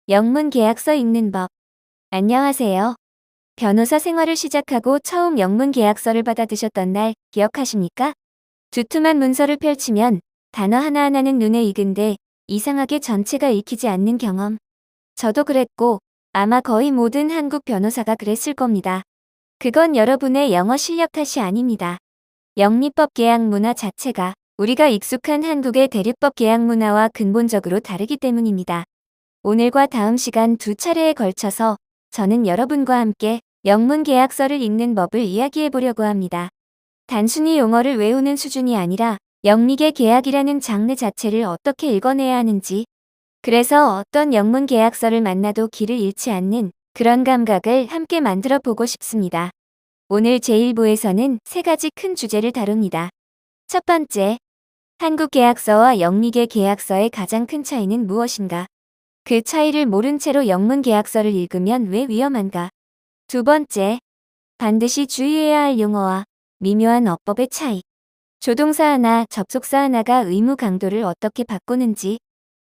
영문 계약서 읽는 법. 안녕하세요. 변호사 생활을 시작하고 처음 영문 계약서를 받아드셨던 날 기억하십니까? 두툼한 문서를 펼치면 단어 하나하나는 눈에 익은데 이상하게 전체가 읽히지 않는 경험. 저도 그랬고 아마 거의 모든 한국 변호사가 그랬을 겁니다. 그건 여러분의 영어 실력 탓이 아닙니다. 영미법 계약 문화 자체가 우리가 익숙한 한국의 대리법 계약 문화와 근본적으로 다르기 때문입니다. 오늘과 다음 시간 두 차례에 걸쳐서 저는 여러분과 함께 영문 계약서를 읽는 법을 이야기해 보려고 합니다. 단순히 용어를 외우는 수준이 아니라 영미계 계약이라는 장르 자체를 어떻게 읽어내야 하는지, 그래서 어떤 영문 계약서를 만나도 길을 잃지 않는 그런 감각을 함께 만들어 보고 싶습니다. 오늘 제1부에서는 세 가지 큰 주제를 다룹니다. 첫 번째, 한국 계약서와 영미계 계약서의 가장 큰 차이는 무엇인가? 그 차이를 모른 채로 영문 계약서를 읽으면 왜 위험한가? 두 번째, 반드시 주의해야 할 용어와 미묘한 어법의 차이. 조동사 하나, 접속사 하나가 의무 강도를 어떻게 바꾸는지.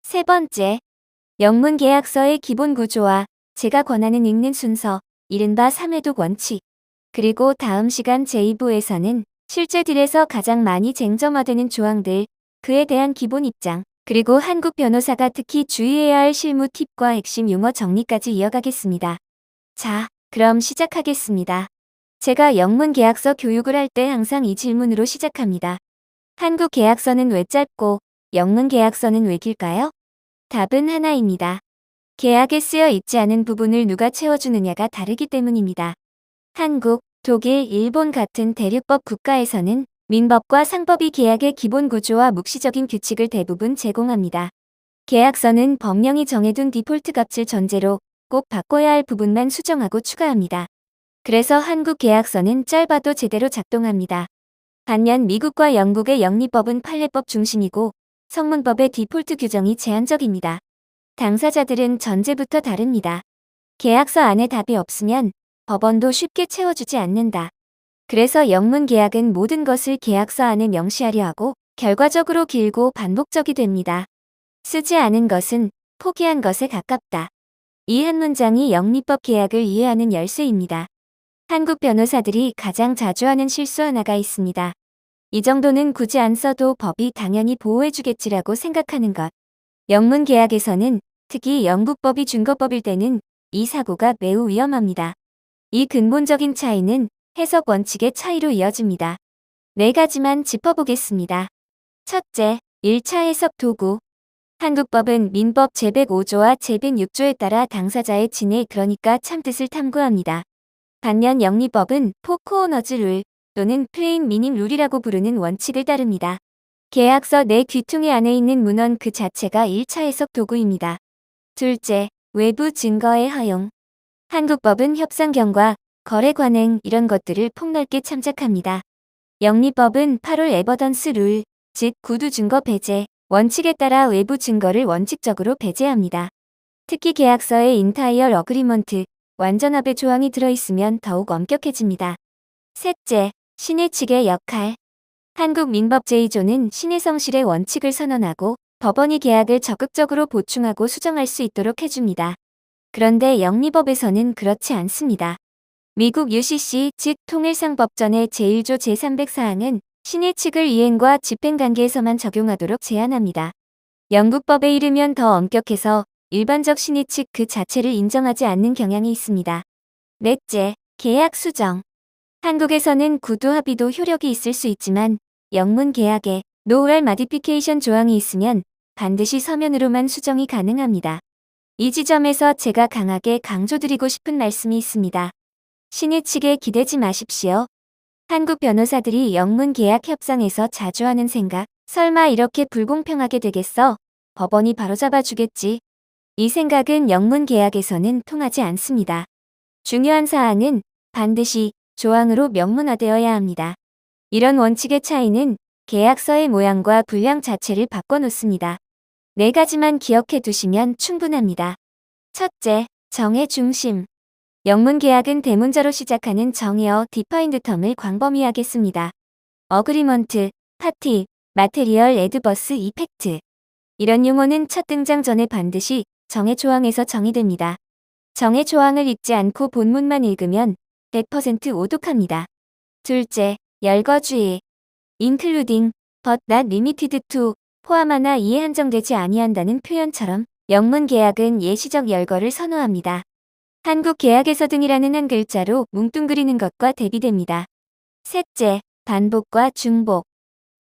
세 번째, 영문 계약서의 기본 구조와 제가 권하는 읽는 순서, 이른바 3회독 원칙. 그리고 다음 시간 제2부에서는 실제 딜에서 가장 많이 쟁점화되는 조항들, 그에 대한 기본 입장, 그리고 한국 변호사가 특히 주의해야 할 실무 팁과 핵심 용어 정리까지 이어가겠습니다. 자, 그럼 시작하겠습니다. 제가 영문 계약서 교육을 할 때 항상 이 질문으로 시작합니다. 한국 계약서는 왜 짧고 영문 계약서는 왜 길까요? 답은 하나입니다. 계약에 쓰여 있지 않은 부분을 누가 채워주느냐가 다르기 때문입니다. 한국, 독일, 일본 같은 대륙법 국가에서는 민법과 상법이 계약의 기본 구조와 묵시적인 규칙을 대부분 제공합니다. 계약서는 법령이 정해둔 디폴트 값을 전제로 꼭 바꿔야 할 부분만 수정하고 추가합니다. 그래서 한국 계약서는 짧아도 제대로 작동합니다. 반면 미국과 영국의 영미법은 판례법 중심이고 성문법의 디폴트 규정이 제한적입니다. 당사자들은 전제부터 다릅니다. 계약서 안에 답이 없으면 법원도 쉽게 채워주지 않는다. 그래서 영문 계약은 모든 것을 계약서 안에 명시하려 하고 결과적으로 길고 반복적이 됩니다. 쓰지 않은 것은 포기한 것에 가깝다. 이 한 문장이 영미법 계약을 이해하는 열쇠입니다. 한국 변호사들이 가장 자주 하는 실수 하나가 있습니다. 이 정도는 굳이 안 써도 법이 당연히 보호해주겠지라고 생각하는 것. 영문 계약에서는 특히 영국법이 준거법일 때는 이 사고가 매우 위험합니다. 이 근본적인 차이는 해석 원칙의 차이로 이어집니다. 네 가지만 짚어보겠습니다. 첫째, 1차 해석 도구. 한국법은 민법 제105조와 제106조에 따라 당사자의 진위 그러니까 참뜻을 탐구합니다. 반면 영미법은 포 코어너즈 룰 또는 플레인 미닝 룰이라고 부르는 원칙을 따릅니다. 계약서 내 귀퉁이 안에 있는 문헌 그 자체가 1차 해석 도구입니다. 둘째, 외부 증거의 허용. 한국법은 협상경과 거래 관행 이런 것들을 폭넓게 참작합니다. 영미법은 8월 에버던스 룰, 즉 구두 증거 배제, 원칙에 따라 외부 증거를 원칙적으로 배제합니다. 특히 계약서에 인타이얼 어그리먼트, 완전합의 조항이 들어있으면 더욱 엄격해집니다. 셋째, 신의 측의 역할. 한국 민법 제2조는 신의 성실의 원칙을 선언하고 법원이 계약을 적극적으로 보충하고 수정할 수 있도록 해줍니다. 그런데 영미법에서는 그렇지 않습니다. 미국 UCC 즉 통일상법전의 제1조 제300사항은 신의 측을 이행과 집행관계에서만 적용하도록 제한합니다. 영국법에 이르면 더 엄격해서 일반적 신의 측 그 자체를 인정하지 않는 경향이 있습니다. 넷째, 계약 수정. 한국에서는 구두 합의도 효력이 있을 수 있지만 영문 계약에 노후할 마디피케이션 조항이 있으면 반드시 서면으로만 수정이 가능합니다. 이 지점에서 제가 강하게 강조드리고 싶은 말씀이 있습니다. 신의 측에 기대지 마십시오. 한국 변호사들이 영문 계약 협상에서 자주 하는 생각, 설마 이렇게 불공평하게 되겠어? 법원이 바로잡아 주겠지. 이 생각은 영문 계약에서는 통하지 않습니다. 중요한 사항은 반드시 조항으로 명문화되어야 합니다. 이런 원칙의 차이는 계약서의 모양과 분량 자체를 바꿔놓습니다. 네 가지만 기억해 두시면 충분합니다. 첫째, 정의 중심. 영문 계약은 대문자로 시작하는 정의어 디파인드 텀을 광범위하게 씁니다. 어그리먼트, 파티, 마테리얼 애드버스 이펙트. 이런 용어는 첫 등장 전에 반드시 정의 조항에서 정의됩니다. 정의 조항을 읽지 않고 본문만 읽으면 100% 오독합니다. 둘째, 열거주의. including, but not limited to, 포함하나 이에 한정되지 아니한다는 표현처럼 영문 개약은 예시적 열거를 선호합니다. 한국 개약에서 등이라는 한 글자로 뭉뚱그리는 것과 대비됩니다. 셋째, 반복과 중복.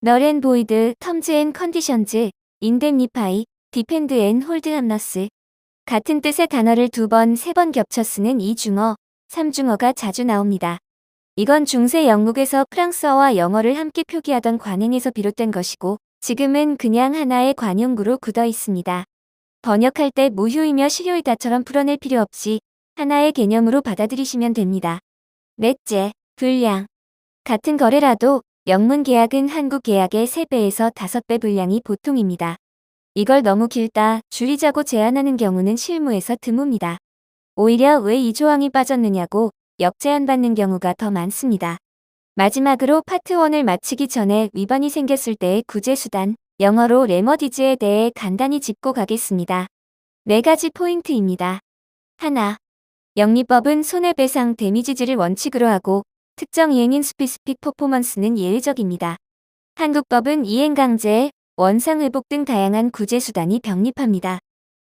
null and void, terms and conditions, indemnify, defend and hold harmless. 같은 뜻의 단어를 2번, 3번 겹쳐 쓰는 이중어, 삼중어가 자주 나옵니다. 이건 중세 영국에서 프랑스어와 영어를 함께 표기하던 관행에서 비롯된 것이고 지금은 그냥 하나의 관용구로 굳어 있습니다. 번역할 때 무효이며 실효이다처럼 풀어낼 필요 없이 하나의 개념으로 받아들이시면 됩니다. 넷째, 분량. 같은 거래라도 영문 계약은 한국 계약의 3배에서 5배 분량이 보통입니다. 이걸 너무 길다, 줄이자고 제안하는 경우는 실무에서 드뭅니다. 오히려 왜 이 조항이 빠졌느냐고 역제안받는 경우가 더 많습니다. 마지막으로 파트 1을 마치기 전에 위반이 생겼을 때의 구제수단, 영어로 레머디즈에 대해 간단히 짚고 가겠습니다. 4가지 포인트입니다. 하나, 영리법은 손해배상 데미지즈를 원칙으로 하고 특정 이행인 스피스픽 퍼포먼스는 예외적입니다. 한국법은 이행강제, 원상회복 등 다양한 구제수단이 병립합니다.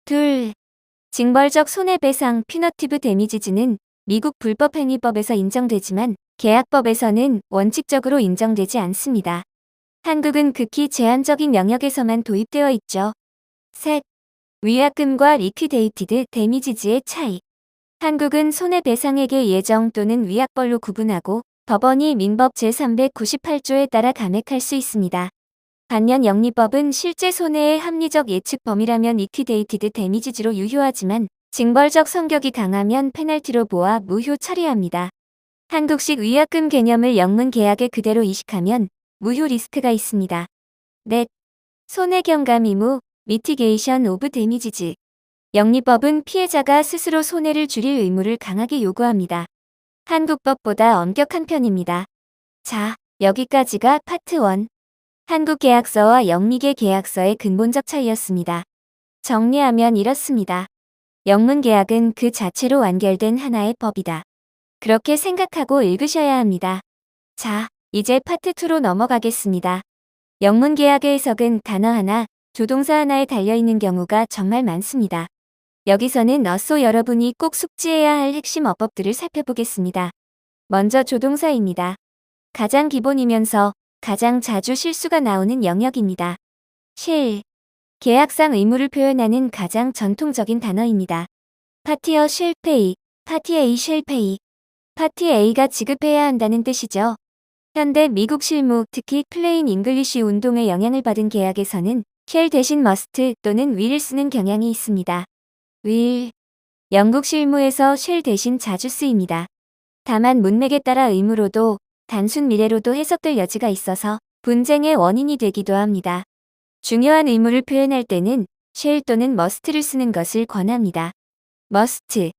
둘, 징벌적 손해배상 퓨너티브 데미지즈는 미국 불법행위법에서 인정되지만 계약법에서는 원칙적으로 인정되지 않습니다. 한국은 극히 제한적인 영역에서만 도입되어 있죠. 셋, 위약금과 리퀴데이티드 데미지즈의 차이. 한국은 손해배상액의 예정 또는 위약벌로 구분하고 법원이 민법 제398조에 따라 감액할 수 있습니다. 반면 영리법은 실제 손해의 합리적 예측 범위라면 리퀴데이티드 데미지즈로 유효하지만 징벌적 성격이 강하면 페널티로 보아 무효 처리합니다. 한국식 위약금 개념을 영문 계약에 그대로 이식하면 무효 리스크가 있습니다. 넷, 손해경감 의무, 미티게이션 오브 데미지즈. 영리법은 피해자가 스스로 손해를 줄일 의무를 강하게 요구합니다. 한국법보다 엄격한 편입니다. 자, 여기까지가 파트 1. 한국 계약서와 영미계 계약서의 근본적 차이였습니다. 정리하면 이렇습니다. 영문 계약은 그 자체로 완결된 하나의 법이다. 그렇게 생각하고 읽으셔야 합니다. 자, 이제 파트 2로 넘어가겠습니다. 영문 계약의 해석은 단어 하나, 조동사 하나에 달려있는 경우가 정말 많습니다. 여기서는 어쏘 여러분이 꼭 숙지해야 할 핵심 어법들을 살펴보겠습니다. 먼저 조동사입니다. 가장 기본이면서 가장 자주 실수가 나오는 영역입니다. 실. 계약상 의무를 표현하는 가장 전통적인 단어입니다. 파티어 실 페이, 파티 A 실 페이. 파티 A가 지급해야 한다는 뜻이죠. 현대 미국 실무, 특히 플레인 잉글리시 운동의 영향을 받은 계약에서는 shall 대신 must 또는 will을 쓰는 경향이 있습니다. will. 영국 실무에서 shall 대신 자주 쓰입니다. 다만 문맥에 따라 의무로도 단순 미래로도 해석될 여지가 있어서 분쟁의 원인이 되기도 합니다. 중요한 의무를 표현할 때는 shall 또는 must를 쓰는 것을 권합니다. must.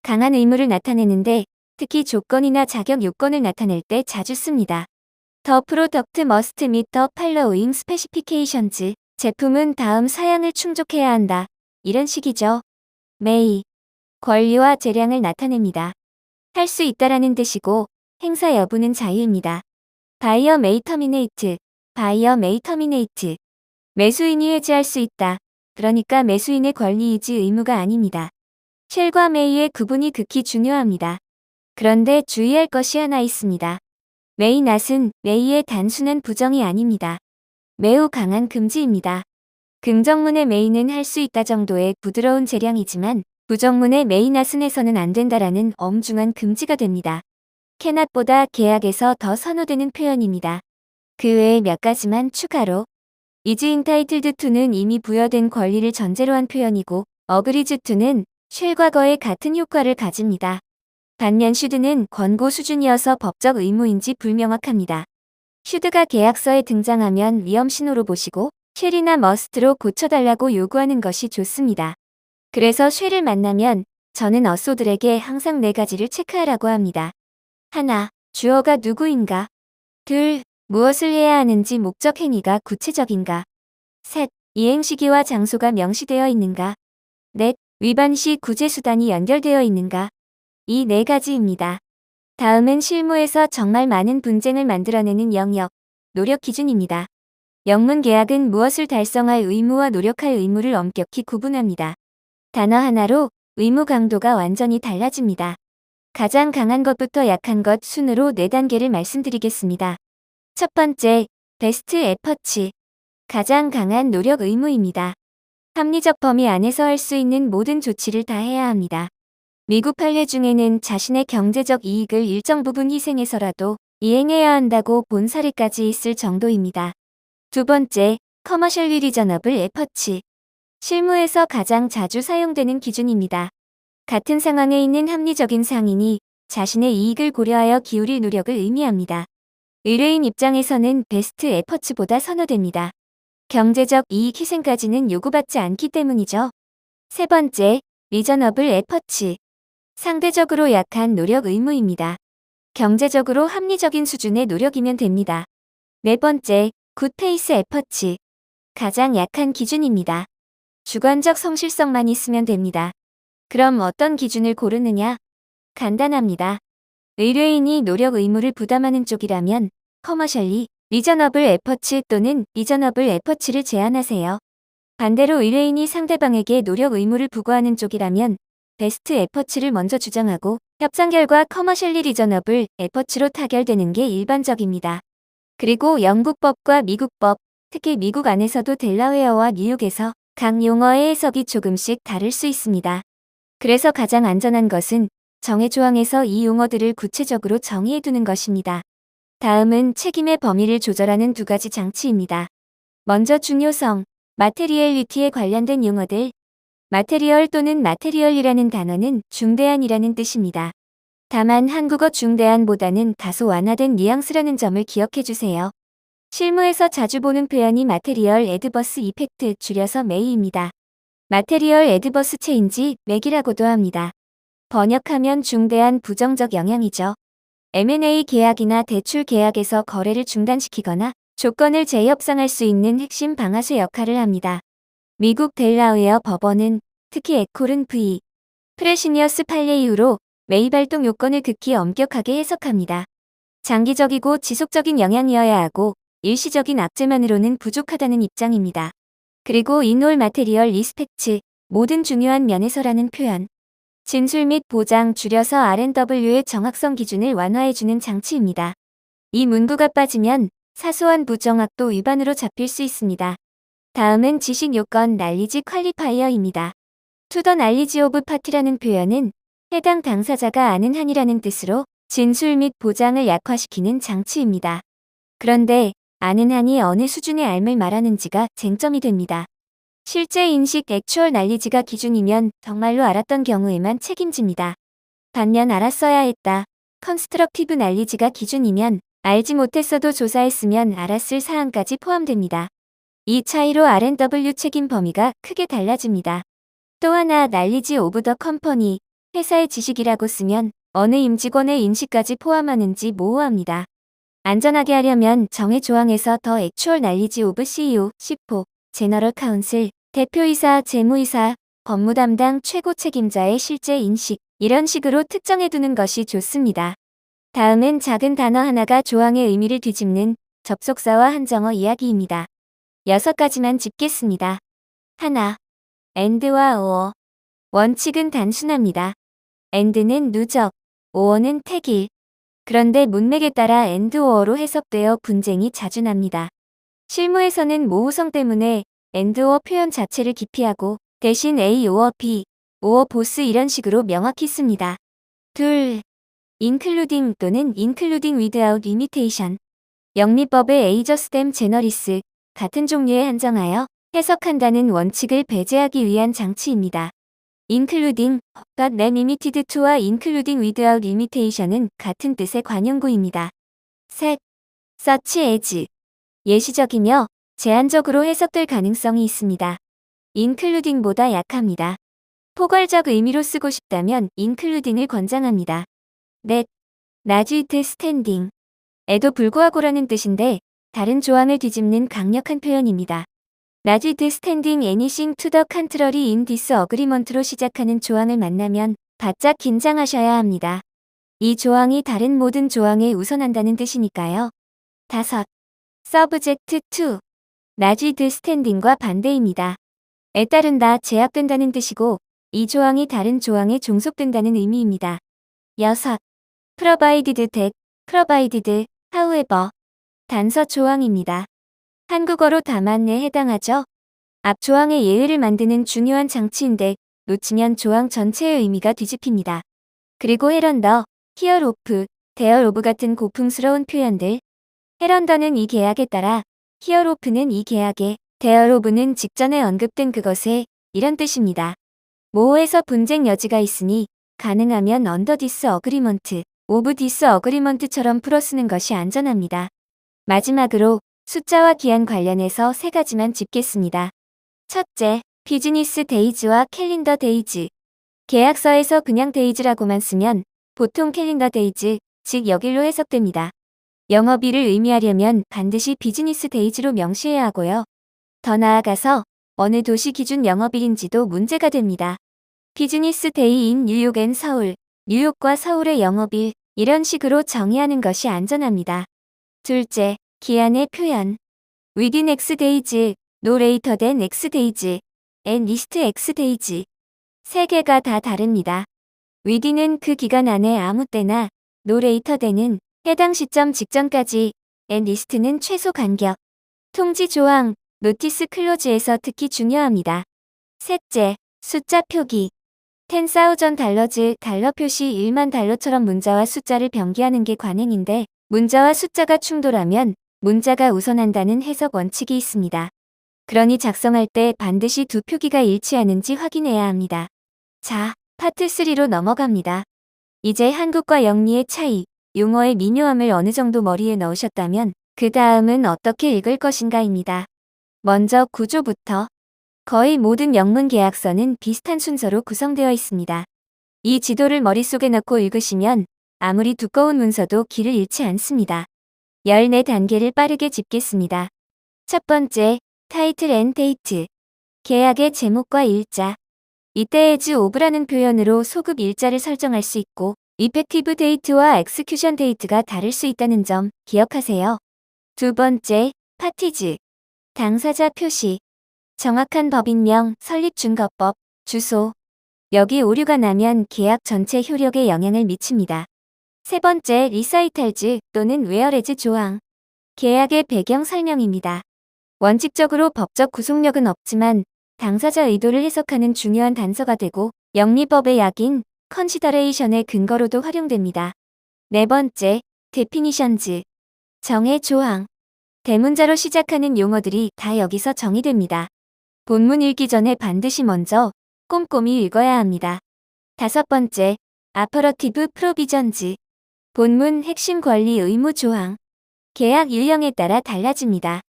강한 의무를 나타내는데 특히 조건이나 자격 요건을 나타낼 때 자주 씁니다. The product must meet the following specifications. 제품은 다음 사양을 충족해야 한다. 이런 식이죠. may. 권리와 재량을 나타냅니다. 할 수 있다라는 뜻이고 행사 여부는 자유입니다. Buyer may terminate. Buyer may terminate. 매수인이 해지할 수 있다. 그러니까 매수인의 권리이지 의무가 아닙니다. shall과 may의 구분이 극히 중요합니다. 그런데 주의할 것이 하나 있습니다. may not은 may의 단순한 부정이 아닙니다. 매우 강한 금지입니다. 긍정문의 may는 할 수 있다 정도의 부드러운 재량이지만 부정문의 may not은 해서는 안 된다라는 엄중한 금지가 됩니다. cannot보다 계약에서 더 선호되는 표현입니다. 그 외에 몇 가지만 추가로 is entitled to는 이미 부여된 권리를 전제로 한 표현이고 agrees to는 shall 과거의 같은 효과를 가집니다. 반면 should는 권고 수준이어서 법적 의무인지 불명확합니다. should가 계약서에 등장하면 위험 신호로 보시고 shall이나 must로 고쳐달라고 요구하는 것이 좋습니다. 그래서 shall을 만나면 저는 어쏘들에게 항상 4가지를 체크하라고 합니다. 하나, 주어가 누구인가? 둘, 무엇을 해야 하는지 목적 행위가 구체적인가? 셋, 이행 시기와 장소가 명시되어 있는가? 넷. 위반 시 구제수단이 연결되어 있는가? 이 네 가지입니다. 다음은 실무에서 정말 많은 분쟁을 만들어내는 영역, 노력 기준입니다. 영문 계약은 무엇을 달성할 의무와 노력할 의무를 엄격히 구분합니다. 단어 하나로 의무 강도가 완전히 달라집니다. 가장 강한 것부터 약한 것 순으로 4단계를 말씀드리겠습니다. 첫 번째, 베스트 에퍼츠. 가장 강한 노력 의무입니다. 합리적 범위 안에서 할 수 있는 모든 조치를 다 해야 합니다. 미국 판례 중에는 자신의 경제적 이익을 일정 부분 희생해서라도 이행해야 한다고 본 사례까지 있을 정도입니다. 두 번째, 커머셜리 리저너블 에퍼츠. 실무에서 가장 자주 사용되는 기준입니다. 같은 상황에 있는 합리적인 상인이 자신의 이익을 고려하여 기울일 노력을 의미합니다. 의뢰인 입장에서는 베스트 에퍼츠보다 선호됩니다. 경제적 이익 희생까지는 요구받지 않기 때문이죠. 세 번째, 리저너블 에퍼츠. 상대적으로 약한 노력 의무입니다. 경제적으로 합리적인 수준의 노력이면 됩니다. 네 번째, 굿 페이스 에퍼츠. 가장 약한 기준입니다. 주관적 성실성만 있으면 됩니다. 그럼 어떤 기준을 고르느냐? 간단합니다. 의뢰인이 노력 의무를 부담하는 쪽이라면 커머셜리 리저너블 에퍼츠 또는 리저너블 에퍼츠를 제안하세요. 반대로 의뢰인이 상대방에게 노력 의무를 부과하는 쪽이라면 베스트 에퍼츠를 먼저 주장하고 협상 결과 커머셜리 리저너블 에퍼츠로 타결되는 게 일반적입니다. 그리고 영국법과 미국법, 특히 미국 안에서도 델라웨어와 뉴욕에서 각 용어의 해석이 조금씩 다를 수 있습니다. 그래서 가장 안전한 것은 정해 조항에서 이 용어들을 구체적으로 정의해두는 것입니다. 다음은 책임의 범위를 조절하는 두 가지 장치입니다. 먼저 중요성, 마테리얼리티에 관련된 용어들. 마테리얼 또는 마테리얼이라는 단어는 중대한이라는 뜻입니다. 다만 한국어 중대한보다는 다소 완화된 뉘앙스라는 점을 기억해 주세요. 실무에서 자주 보는 표현이 마테리얼 애드버스 이펙트, 줄여서 메이입니다. 마테리얼 애드버스 체인지, 맥이라고도 합니다. 번역하면 중대한 부정적 영향이죠. M&A 계약이나 대출 계약에서 거래를 중단시키거나 조건을 재협상할 수 있는 핵심 방아쇠 역할을 합니다. 미국 델라웨어 법원은 특히 에콜은 v. 프레시니어스 판례 이후로 메이 발동 요건을 극히 엄격하게 해석합니다. 장기적이고 지속적인 영향이어야 하고 일시적인 악재만으로는 부족하다는 입장입니다. 그리고 인홀 마테리얼 리스펙츠, 모든 중요한 면에서라는 표현. 진술 및 보장, 줄여서 R&W의 정확성 기준을 완화해주는 장치입니다. 이 문구가 빠지면 사소한 부정확도 위반으로 잡힐 수 있습니다. 다음은 지식 요건 날리지 퀄리파이어입니다. To the knowledge of party라는 표현은 해당 당사자가 아는 한이라는 뜻으로 진술 및 보장을 약화시키는 장치입니다. 그런데 아는 한이 어느 수준의 알을 말하는지가 쟁점이 됩니다. 실제 인식 액추얼 날리지가 기준이면 정말로 알았던 경우에만 책임집니다. 반면 알았어야 했다, 컨스트럭티브 날리지가 기준이면 알지 못했어도 조사했으면 알았을 사항까지 포함됩니다. 이 차이로 R&W 책임 범위가 크게 달라집니다. 또 하나 날리지 오브 더 컴퍼니, 회사의 지식이라고 쓰면 어느 임직원의 인식까지 포함하는지 모호합니다. 안전하게 하려면 정해 조항에서 더 액추얼 날리지 오브 CEO, CFO, 제너럴 카운슬, 대표이사, 재무이사, 법무담당 최고 책임자의 실제 인식, 이런 식으로 특정해두는 것이 좋습니다. 다음은 작은 단어 하나가 조항의 의미를 뒤집는 접속사와 한정어 이야기입니다. 6가지만 짚겠습니다. 하나, and와 or. 원칙은 단순합니다. and는 누적, or는 택일. 그런데 문맥에 따라 and or로 해석되어 분쟁이 자주 납니다. 실무에서는 모호성 때문에 and or 표현 자체를 기피하고 대신 A or B, or both 이런 식으로 명확히 씁니다. 둘, including 또는 including without limitation. 영미법의 에이저스 댐 제너리스, 같은 종류에 한정하여 해석한다는 원칙을 배제하기 위한 장치입니다. including, but not limited to와 including without limitation은 같은 뜻의 관용구입니다. 셋, such as. 예시적이며 제한적으로 해석될 가능성이 있습니다. including보다 약합니다. 포괄적 의미로 쓰고 싶다면 including을 권장합니다. 넷, notwithstanding. 에도 불구하고라는 뜻인데 다른 조항을 뒤집는 강력한 표현입니다. notwithstanding anything to the contrary in this agreement로 시작하는 조항을 만나면 바짝 긴장하셔야 합니다. 이 조항이 다른 모든 조항에 우선한다는 뜻이니까요. 5. subject to notwithstanding과 반대입니다. 에 따른다, 제약된다는 뜻이고 이 조항이 다른 조항에 종속된다는 의미입니다. 6. provided that, provided, however 단서 조항입니다. 한국어로 다만에 해당하죠. 앞 조항의 예외를 만드는 중요한 장치인데 놓치면 조항 전체의 의미가 뒤집힙니다. 그리고 hereunder, here of, there of 같은 고풍스러운 표현들. herunder는 이 계약에 따라, here of는 이 계약에, there of는 직전에 언급된 그것에 이런 뜻입니다. 모호해서 분쟁 여지가 있으니 가능하면 under this agreement, of this agreement처럼 풀어 쓰는 것이 안전합니다. 마지막으로 숫자와 기한 관련해서 3가지만 짚겠습니다. 첫째, 비즈니스 데이즈와 캘린더 데이즈. 계약서에서 그냥 데이즈라고만 쓰면 보통 캘린더 데이즈, 즉 여길로 해석됩니다. 영업일을 의미하려면 반드시 비즈니스 데이즈로 명시해야 하고요. 더 나아가서 어느 도시 기준 영업일인지도 문제가 됩니다. 비즈니스 데이인 뉴욕 앤 서울, 뉴욕과 서울의 영업일, 이런 식으로 정의하는 것이 안전합니다. 둘째, 기한의 표현. within X days, no later than X days, and least X days. 3개가 다 다릅니다. within은 그 기간 안에 아무 때나, no later than은 해당 시점 직전까지, and least는 최소 간격. 통지 조항, 노티스 클로즈에서 특히 중요합니다. 셋째, 숫자 표기. $10,000, 달러 표시 1만 달러처럼 문자와 숫자를 병기하는 게 관행인데 문자와 숫자가 충돌하면 문자가 우선한다는 해석 원칙이 있습니다. 그러니 작성할 때 반드시 두 표기가 일치하는지 확인해야 합니다. 자, 파트 3로 넘어갑니다. 이제 한국과 영미의 차이, 용어의 미묘함을 어느 정도 머리에 넣으셨다면 그 다음은 어떻게 읽을 것인가입니다. 먼저 구조부터. 거의 모든 영문 계약서는 비슷한 순서로 구성되어 있습니다. 이 지도를 머릿속에 넣고 읽으시면 아무리 두꺼운 문서도 길을 잃지 않습니다. 14단계를 빠르게 짚겠습니다. 첫 번째, 타이틀 앤 데이트. 계약의 제목과 일자. 이때 as of라는 표현으로 소급 일자를 설정할 수 있고 이펙티브 데이트와 엑스큐션 데이트가 다를 수 있다는 점 기억하세요. 두 번째, 파티즈. 당사자 표시. 정확한 법인명, 설립준거법, 주소. 여기 오류가 나면 계약 전체 효력에 영향을 미칩니다. 세 번째, 리사이탈즈 또는 웨어레즈 조항. 계약의 배경 설명입니다. 원칙적으로 법적 구속력은 없지만 당사자 의도를 해석하는 중요한 단서가 되고 영리법의 약인 컨시더레이션의 근거로도 활용됩니다. 네 번째, 데피니션즈. 정의 조항. 대문자로 시작하는 용어들이 다 여기서 정의됩니다. 본문 읽기 전에 반드시 먼저 꼼꼼히 읽어야 합니다. 다섯 번째, 아퍼러티브 프로비전즈. 본문 핵심 권리 의무 조항. 계약 유형에 따라 달라집니다.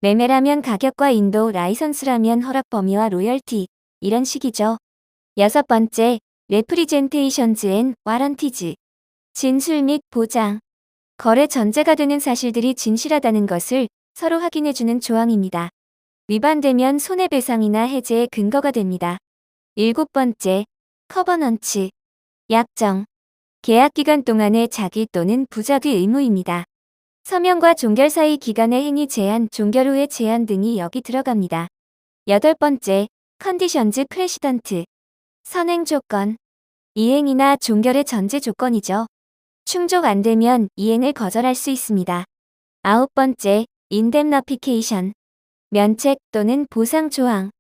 매매라면 가격과 인도, 라이선스라면 허락 범위와 로열티, 이런 식이죠. 여섯 번째, 레프리젠테이션즈 앤 와런티즈. 진술 및 보장. 거래 전제가 되는 사실들이 진실하다는 것을 서로 확인해주는 조항입니다. 위반되면 손해배상이나 해제의 근거가 됩니다. 일곱 번째, 커버넌츠. 약정. 계약 기간 동안의 자기 또는 부작위 의무입니다. 서명과 종결 사이 기간의 행위 제한, 종결 후의 제한 등이 여기 들어갑니다. 여덟 번째, 컨디션즈 프레시던트. 선행 조건. 이행이나 종결의 전제 조건이죠. 충족 안 되면 이행을 거절할 수 있습니다. 아홉 번째, 인뎀너피케이션. 면책 또는 보상 조항.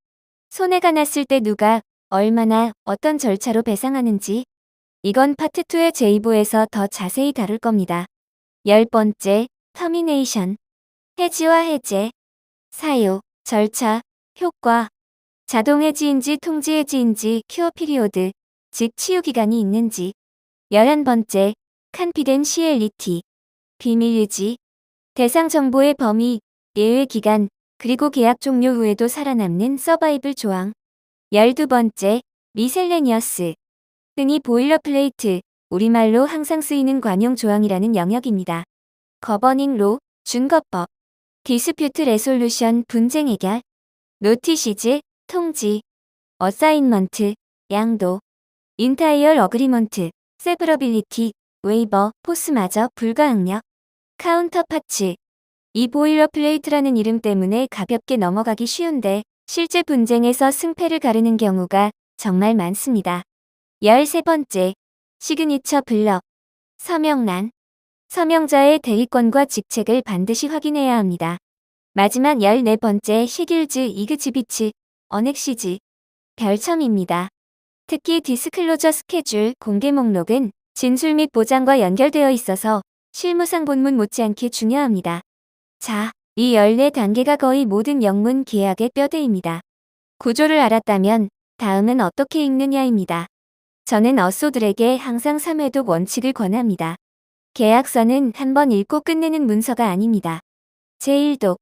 손해가 났을 때 누가, 얼마나, 어떤 절차로 배상하는지. 이건 파트 2의 제2부에서 더 자세히 다룰 겁니다. 열 번째, 터미네이션. 해지와 해제. 사유, 절차, 효과. 자동 해지인지 통지 해지인지 큐어 피리오드, 즉 치유 기간이 있는지. 11번째, 컨피덴시얼리티. 비밀 유지. 대상 정보의 범위, 예외 기간, 그리고 계약 종료 후에도 살아남는 서바이벌 조항. 12번째, 미셀레니어스. 흔히 보일러플레이트, 우리말로 항상 쓰이는 관용 조항이라는 영역입니다. 거버닝 로, 준거법. 디스퓨트 레솔루션, 분쟁 해결. 노티시즈, 통지, 어사인먼트, 양도, 인타이얼 어그리먼트, 세브러빌리티, 웨이버, 포스마저 불가항력, 카운터파츠. 이 보일러플레이트라는 이름 때문에 가볍게 넘어가기 쉬운데 실제 분쟁에서 승패를 가르는 경우가 정말 많습니다. 13번째, 시그니처 블럭, 서명란. 서명자의 대리권과 직책을 반드시 확인해야 합니다. 마지막 14번째, 시길즈 이그지비츠, 어넥시즈, 별첨입니다. 특히 디스클로저 스케줄, 공개 목록은 진술 및 보장과 연결되어 있어서 실무상 본문 못지않게 중요합니다. 자, 이 14단계가 거의 모든 영문 계약의 뼈대입니다. 구조를 알았다면 다음은 어떻게 읽느냐입니다. 저는 어쏘들에게 항상 3회독 원칙을 권합니다. 계약서는 한번 읽고 끝내는 문서가 아닙니다. 제1독,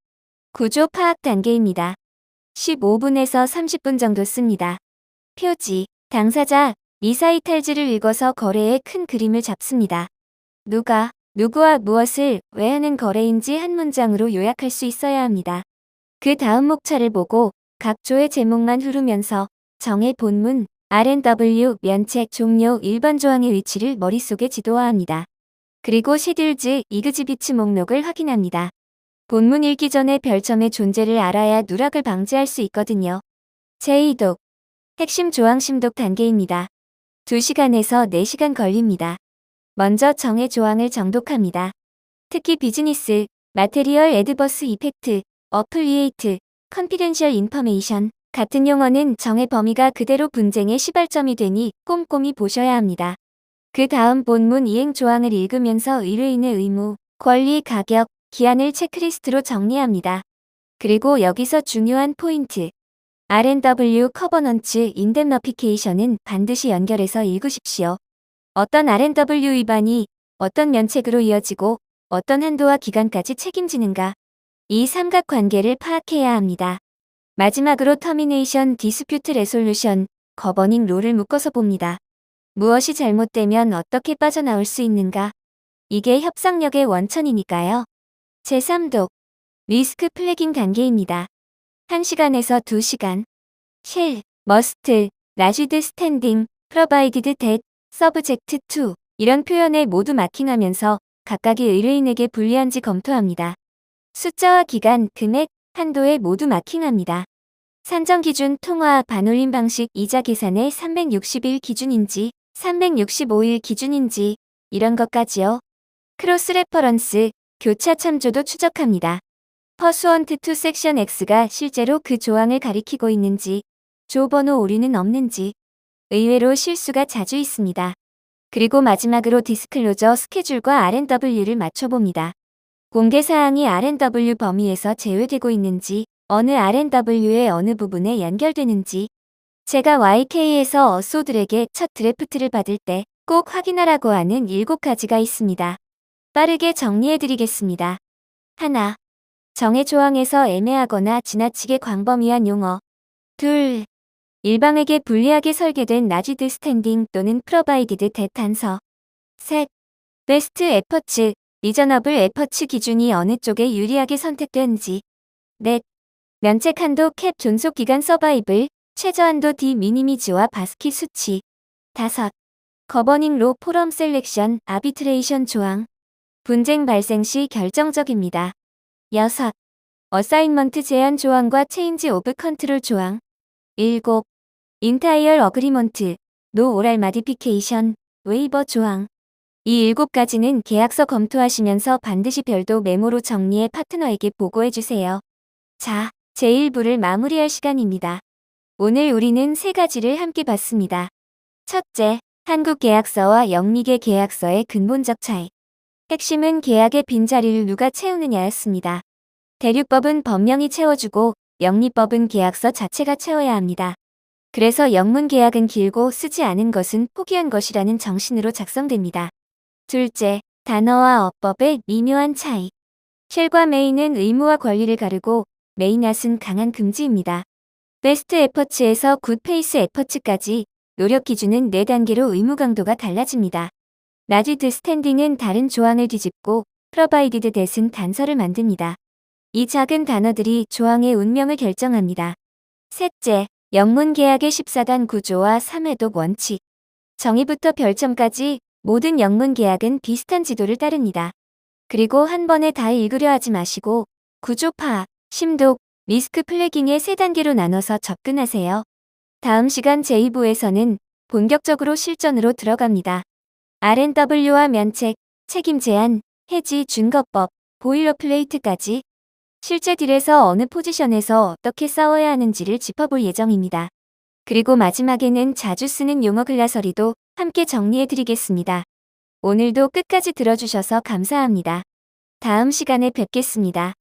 구조 파악 단계입니다. 15분에서 30분 정도 씁니다. 표지, 당사자, 이사이탈지를 읽어서 거래의 큰 그림을 잡습니다. 누가, 누구와 무엇을 왜 하는 거래인지 한 문장으로 요약할 수 있어야 합니다. 그 다음 목차를 보고 각 조의 제목만 흐르면서 정의 본문, R&W, 면책, 종료, 일반 조항의 위치를 머릿속에 지도화합니다. 그리고 시딜즈, 이그지비츠 목록을 확인합니다. 본문 읽기 전에 별점의 존재를 알아야 누락을 방지할 수 있거든요. 제2독, 핵심 조항 심독 단계입니다. 2시간에서 4시간 걸립니다. 먼저 정의 조항을 정독합니다. 특히 비즈니스, 마테리얼 애드버스 이펙트, 어플리에이트, 컨피덴셜 인퍼메이션 같은 용어는 정의 범위가 그대로 분쟁의 시발점이 되니 꼼꼼히 보셔야 합니다. 그 다음 본문 이행 조항을 읽으면서 의뢰인의 의무, 권리, 가격, 기한을 체크리스트로 정리합니다. 그리고 여기서 중요한 포인트. R&W 커버넌츠 인뎀너피케이션은 반드시 연결해서 읽으십시오. 어떤 R&W 위반이 어떤 면책으로 이어지고 어떤 한도와 기간까지 책임지는가. 이 삼각관계를 파악해야 합니다. 마지막으로 터미네이션 디스퓨트 레솔루션, 거버닝 롤을 묶어서 봅니다. 무엇이 잘못되면 어떻게 빠져나올 수 있는가. 이게 협상력의 원천이니까요. 제3독, 리스크 플래깅 단계입니다. 1시간에서 2시간. 실, 머스트, 라지드 스탠딩, 프로바이디드 댓, 서브젝트 투 이런 표현에 모두 마킹하면서 각각의 의뢰인에게 불리한지 검토합니다. 숫자와 기간, 금액, 한도에 모두 마킹합니다. 산정 기준, 통화, 반올림 방식, 이자 계산의 360일 기준인지 365일 기준인지 이런 것까지요. 크로스 레퍼런스, 교차 참조도 추적합니다. 퍼스원트 투 섹션 X가 실제로 그 조항을 가리키고 있는지, 조 번호 오류는 없는지, 의외로 실수가 자주 있습니다. 그리고 마지막으로 디스클로저 스케줄과 R&W를 맞춰봅니다. 공개사항이 R&W 범위에서 제외되고 있는지, 어느 R&W의 어느 부분에 연결되는지. 제가 YK에서 어쏘들에게 첫 드래프트를 받을 때 꼭 확인하라고 하는 7가지가 있습니다. 빠르게 정리해드리겠습니다. 하나, 정의 조항에서 애매하거나 지나치게 광범위한 용어. 둘, 일방에게 불리하게 설계된 라지드 스탠딩 또는 프로바이디드 댓 단서. 셋, 베스트 에퍼츠, 리저너블 에퍼츠 기준이 어느 쪽에 유리하게 선택되는지. 넷, 면책 한도 캡 존속 기간 서바이블, 최저한도 디 미니미즈와 바스키 수치. 다섯, 거버닝 로 포럼 셀렉션, 아비트레이션 조항. 분쟁 발생 시 결정적입니다. 여섯, 어사인먼트 제한 조항과 체인지 오브 컨트롤 조항. 일곱, 인타이얼 어그리먼트, 노 오랄 마디피케이션, 웨이버 조항. 이 7가지는 계약서 검토하시면서 반드시 별도 메모로 정리해 파트너에게 보고해주세요. 자, 제1부를 마무리할 시간입니다. 오늘 우리는 3가지를 함께 봤습니다. 첫째, 한국 계약서와 영미계 계약서의 근본적 차이. 핵심은 계약의 빈자리를 누가 채우느냐였습니다. 대륙법은 법령이 채워주고 영미법은 계약서 자체가 채워야 합니다. 그래서 영문 계약은 길고 쓰지 않은 것은 포기한 것이라는 정신으로 작성됩니다. 둘째, 단어와 어법의 미묘한 차이. 쉘과 메인은 의무와 권리를 가르고 메인앗은 강한 금지입니다. 베스트 에퍼츠에서 굿 페이스 에퍼츠까지 노력 기준은 4단계로 의무 강도가 달라집니다. 라지드 스탠딩은 다른 조항을 뒤집고 프로바이디드 댓은 단서를 만듭니다. 이 작은 단어들이 조항의 운명을 결정합니다. 셋째, 영문 계약의 14단 구조와 3회독 원칙. 정의부터 별점까지 모든 영문 계약은 비슷한 지도를 따릅니다. 그리고 한 번에 다 읽으려 하지 마시고 구조 파악, 심독, 리스크 플래깅의 3단계로 나눠서 접근하세요. 다음 시간 제2부에서는 본격적으로 실전으로 들어갑니다. R&W와 면책, 책임 제한, 해지 준거법, 보일러플레이트까지 실제 딜에서 어느 포지션에서 어떻게 싸워야 하는지를 짚어볼 예정입니다. 그리고 마지막에는 자주 쓰는 용어 글라서리도 함께 정리해드리겠습니다. 오늘도 끝까지 들어주셔서 감사합니다. 다음 시간에 뵙겠습니다.